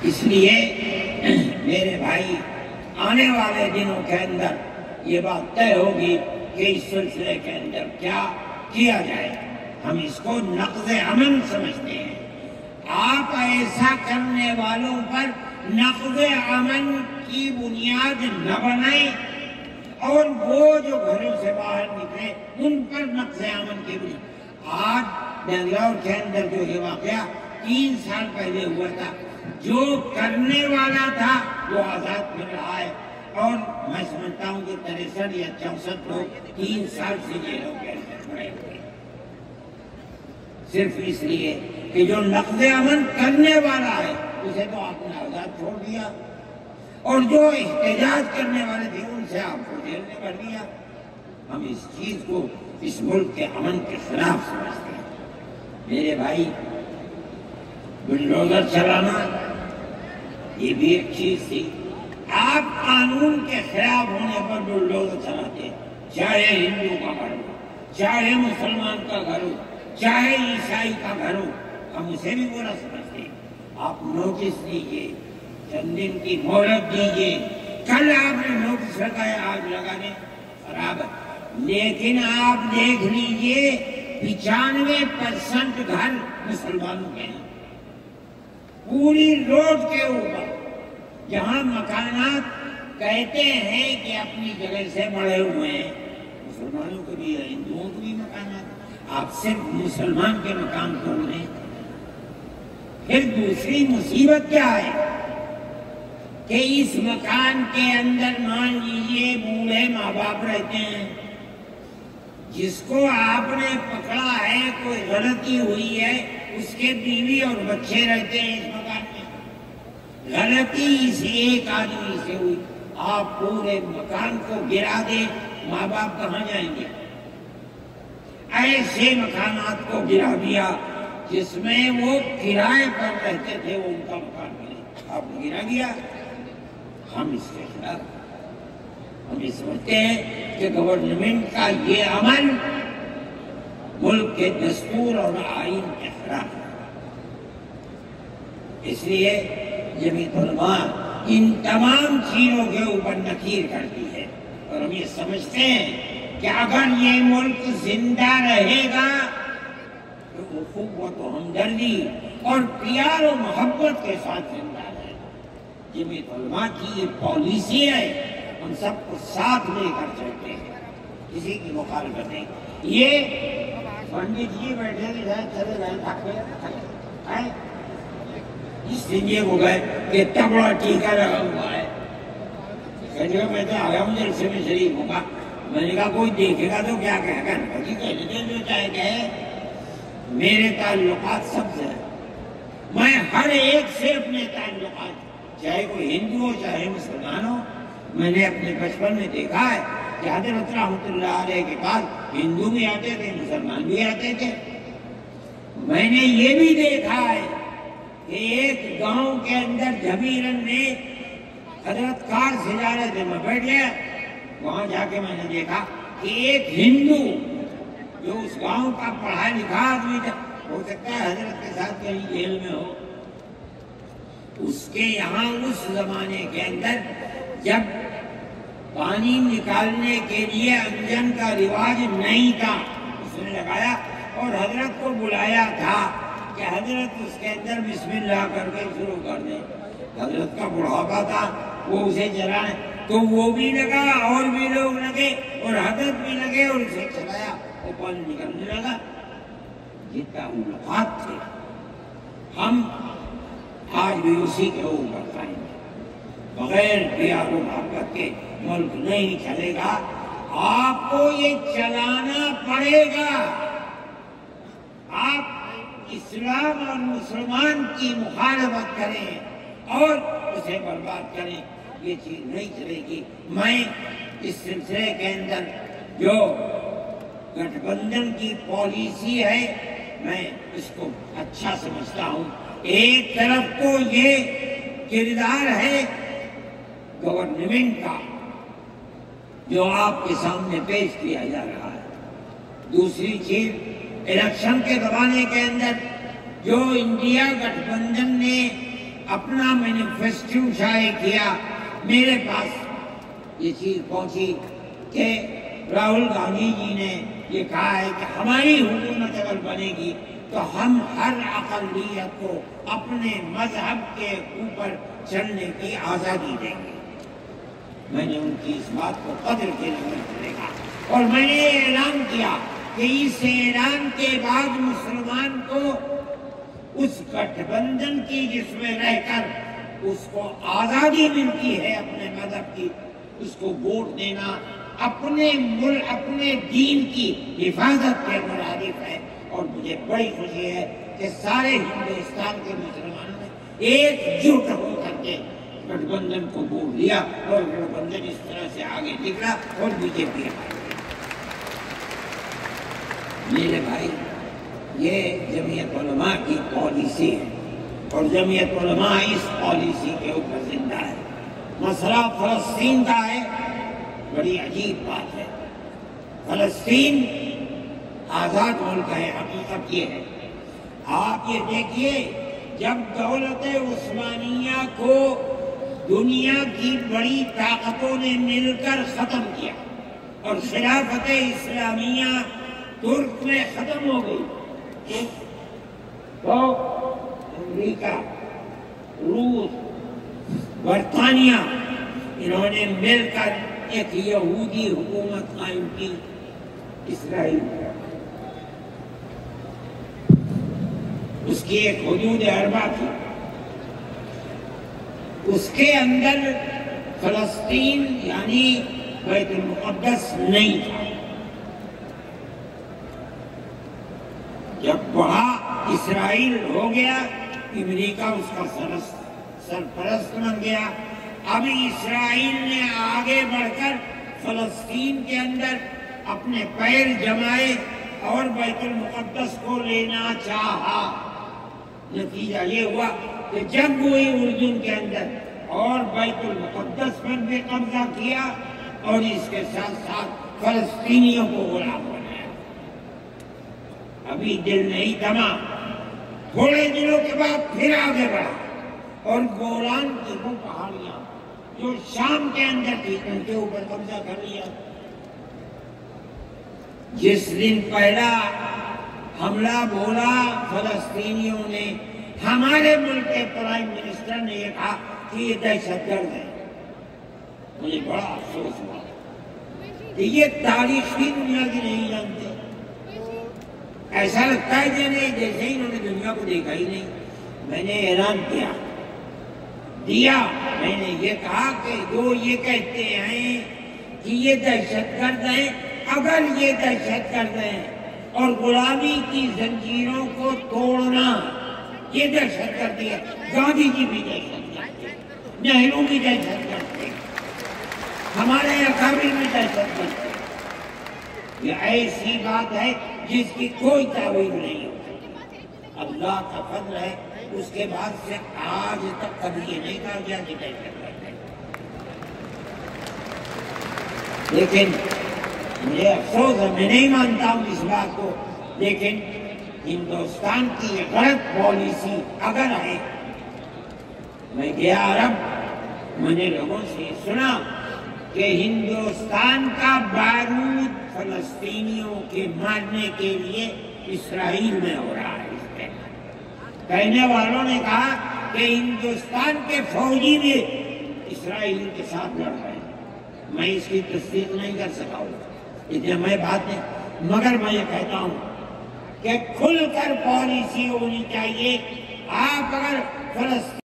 اس لیے میرے بھائی آنے والے دنوں کے اندر یہ بات طے ہوگی کہ اس سلسلے کے اندر کیا کیا جائے۔ ہم اس کو نقض امن سمجھتے ہیں۔ آپ ایسا کرنے والوں پر نقض امن کی بنیاد نہ بنائیں، اور وہ جو گھروں سے باہر نکلے ان پر نقض امن کی بنیاد۔ آج بنگلور کے اندر جو یہ واقعہ 3 سال پہلے ہوا تھا، جو کرنے والا تھا وہ آزاد پھر رہا ہے، اور میں سمجھتا ہوں کہ 63 یا 64 لوگ 3 سال سے جیلوں کے اندر پڑے ہوئے، صرف اس لیے کہ جو نقض امن کرنے والا ہے اسے تو آپ نے آزاد چھوڑ دیا، اور جو احتجاج کرنے والے تھے ان سے آپ کو جیل میں کر دیا۔ ہم اس چیز کو اس ملک کے امن کے خلاف سمجھتے ہیں۔ میرے بھائی، بلڈوزر چلانا یہ بھی ایک چیز تھی۔ آپ قانون کے خلاف ہونے پر بلڈوزر چلاتے، چاہے ہندو کا گھر ہو، چاہے مسلمان کا گھر ہو، چاہے عیسائی کا گھر ہو، ہم اسے بھی برا سمجھتے ہیں۔ آپ نوٹس دیجئے، چند دن کی مہلت دیجئے۔ کل آپ نے نوٹس لگایا آگ لگانے، خراب ہے، لیکن آپ دیکھ لیجئے 95% گھر مسلمانوں کے ہیں۔ پوری روڈ کے اوپر جہاں مکانات کہتے ہیں کہ اپنی جگہ سے بڑے ہوئے ہیں، مسلمانوں کے بھی ہندوؤں کے بھی مکانات، آپ صرف مسلمان کے مکان کو انہیں۔ پھر دوسری مصیبت کیا ہے کہ اس مکان کے اندر مان لیجئے بوڑھے ماں باپ رہتے ہیں، جس کو آپ نے پکڑا ہے، کوئی غلطی ہوئی ہے، اس کے بیوی اور بچے رہتے ہیں اس مکان میں، غلطی اس ایک آدمی سے ہوئی، آپ پورے مکان کو گرا دیں، ماں باپ کہاں جائیں گے؟ ایسے مکانات کو گرا دیا جس میں وہ کرائے پر رہتے تھے، وہ ان کا مکان ملے، آپ نے گرا دیا۔ ہم اس کے خلاف، ہم یہ سمجھتے ہیں کہ گورنمنٹ کا یہ عمل ملک کے دستور اور آئین کے خلاف ہے۔ اس لیے جمعیت علماء ان تمام چیزوں کے اوپر نکیر کرتی ہے، اور ہم یہ سمجھتے ہیں کہ اگر یہ ملک زندہ رہے گا تو اخوت و ہمدردی اور پیار و محبت کے ساتھ زندہ رہے گا۔ جمعیت علماء کی یہ پالیسی ہے، ہم سب کو ساتھ لے کر چلتے ہیں، کسی کی مخالفت نہیں۔ یہ پنڈت جی بیٹھے چلے گئے، اس دن یہ ہو گئے کہ تبڑا ٹیکا لگا ہوا ہے، میں تو آگا ہوں جلسے میں شریف ہوگا، میں نے کہا کوئی دیکھے گا تو کیا کہے گا، کہنے دیں جو چاہے کہے، میرے تعلقات سب سے ہیں، میں ہر ایک سے اپنے تعلقات، چاہے کوئی ہندو ہو چاہے مسلمان ہو، میں نے اپنے بچپن میں دیکھا ہے کہ حضرت رحمت اللہ علیہ کے پاس ہندو بھی آتے تھے، مسلمان بھی آتے تھے۔ میں نے یہ بھی دیکھا ہے کہ ایک گاؤں کے اندر جبیرن میں حضرت کار سے جا رہے تھے، میں بیٹھ گیا، وہاں جا کے میں نے دیکھا کہ ایک ہندو جو اس گاؤں کا پڑھا لکھا آدمی تھا، ہو سکتا ہے حضرت کے ساتھ کہیں جیل میں ہو، اس کے یہاں اس زمانے کے اندر جب پانی نکالنے کے لیے انجن کا رواج نہیں تھا، اس نے لگایا اور حضرت کو بلایا تھا کہ حضرت اس کے اندر بسم اللہ کر کے شروع کر دیں۔ حضرت کا بڑھاپا تھا، وہ اسے چلائیں، تو وہ بھی لگا اور بھی لوگ لگے اور حضرت بھی لگے اور اسے چلایا، وہ پانی نکلنے لگا۔ یہ تعلقات تھے، ہم آج بھی اسی کے اوپر قائم ہیں۔ بغیر پیار و محبت کے ملک نہیں چلے گا، آپ کو یہ چلانا پڑے گا۔ آپ اسلام اور مسلمان کی مخالفت کریں اور اسے برباد کریں، یہ چیز نہیں چلے گی۔ میں اس سلسلے کے اندر جو گٹھ بندھن کی پالیسی ہے، میں اس کو اچھا سمجھتا ہوں۔ ایک طرف تو یہ کردار ہے گورنمنٹ کا جو آپ کے سامنے پیش کیا جا رہا ہے، دوسری چیز الیکشن کے زمانے کے اندر جو انڈیا گٹھ بندھن نے اپنا مینیفیسٹو شائع کیا، میرے پاس یہ چیز پہنچی کہ راہل گاندھی جی نے یہ کہا ہے کہ ہماری حکومت اگر بنے گی تو ہم ہر اقلیت کو اپنے مذہب کے اوپر چلنے کی آزادی دیں گے۔ میں نے ان کی اس بات کو قدر کے لیے دیکھا اور میں نے یہ اعلان کیا کہ اس اعلان کے بعد مسلمان کو اس گٹھ بندھن کی جس میں رہ کر اس کو آزادی ملتی ہے اپنے مذہب کی، اس کو ووٹ دینا اپنے ملک اپنے دین کی حفاظت کے مرادف ہے۔ اور مجھے بڑی خوشی ہے کہ سارے ہندوستان کے مسلمانوں نے ایک جٹ ہو کر کے گٹھ بندھن کو ووٹ دیا اور گٹھ بندھن اس طرح سے آگے نکلا اور بی جے پی میرے بھائی، یہ جمعیت علماء کی پالیسی ہے اور جمعیت علماء اس پالیسی کے اوپر زندہ ہے۔ مسئلہ فلسطین کا ہے، بڑی عجیب بات ہے۔ فلسطین آزاد ملک ہے، حقیقت یہ ہے۔ آپ یہ دیکھیے، جب دولت عثمانیہ کو دنیا کی بڑی طاقتوں نے مل کر ختم کیا اور خلافت اسلامیہ ترک میں ختم ہو گئی، تو امریکہ، روس، برطانیہ، انہوں نے مل کر ایک یہودی حکومت قائم کی، اسرائیل۔ اس کی ایک حدود اربع تھی، اس کے اندر فلسطین یعنی بیت المقدس نہیں تھا۔ جب بڑا اسرائیل ہو گیا، امریکہ اس کا سرپرست بن گیا۔ اب اسرائیل نے آگے بڑھ کر فلسطین کے اندر اپنے پیر جمائے اور بیت المقدس کو لینا چاہا۔ نتیجہ یہ ہوا کہ جب ہوئی اردن کے اندر اور بیت المقدس پر بھی قبضہ کیا اور اس کے ساتھ ساتھ فلسطینیوں کو غلام بنایا۔ ابھی دل نہیں تھما، تھوڑے دنوں کے بعد پھر آگے بڑھا اور گولان کی وہ پہاڑیاں جو شام کے اندر تھی ان کے اوپر قبضہ کر لیا۔ جس دن پہلا حملہ بولا فلسطینیوں نے، ہمارے ملک کے پرائم منسٹر نے یہ کہا کہ یہ دہشت گرد ہے۔ مجھے بڑا افسوس ہوا کہ یہ تاریخ بھی دنیا کی نہیں جانتے۔ ایسا لگتا ہے جیسے انہوں نے دنیا کو دیکھا ہی نہیں۔ میں نے اعلان دیا، میں نے یہ کہا کہ جو یہ کہتے ہیں کہ یہ دہشت گرد ہیں، اگر یہ دہشت گرد ہیں اور غلامی کی زنجیروں کو توڑنا یہ دہشت گردی ہے، گاندھی جی بھی دہشت گرد تھے، نہرو بھی دہشت گرد تھے، ہمارے اکابر بھی دہشت گرد تھے۔ یہ ایسی بات ہے جس کی کوئی تعویل نہیں ہوتی۔ اللہ کا فضل ہے، اس کے بعد سے آج تک کبھی یہ نہیں کہا گیا کہ دہشت گرد ہے۔ لیکن مجھے افسوس ہے، میں نہیں مانتا ہوں اس بات کو، لیکن ہندوستان کی غلط پالیسی اگر ہے، میں گیا عرب، میں نے لوگوں سے سنا کہ ہندوستان کا بارود فلسطینیوں کے مارنے کے لیے اسرائیل میں ہو رہا ہے۔ کہنے والوں نے کہا کہ ہندوستان کے فوجی بھی اسرائیل کے ساتھ لڑ رہے ہیں۔ میں اس کی تصدیق نہیں کر سکا ہوں، اتنے میں بات نہیں، مگر میں یہ کہتا ہوں کہ کھل کر پالیسی ہونی چاہیے۔ آپ اگر فلسطین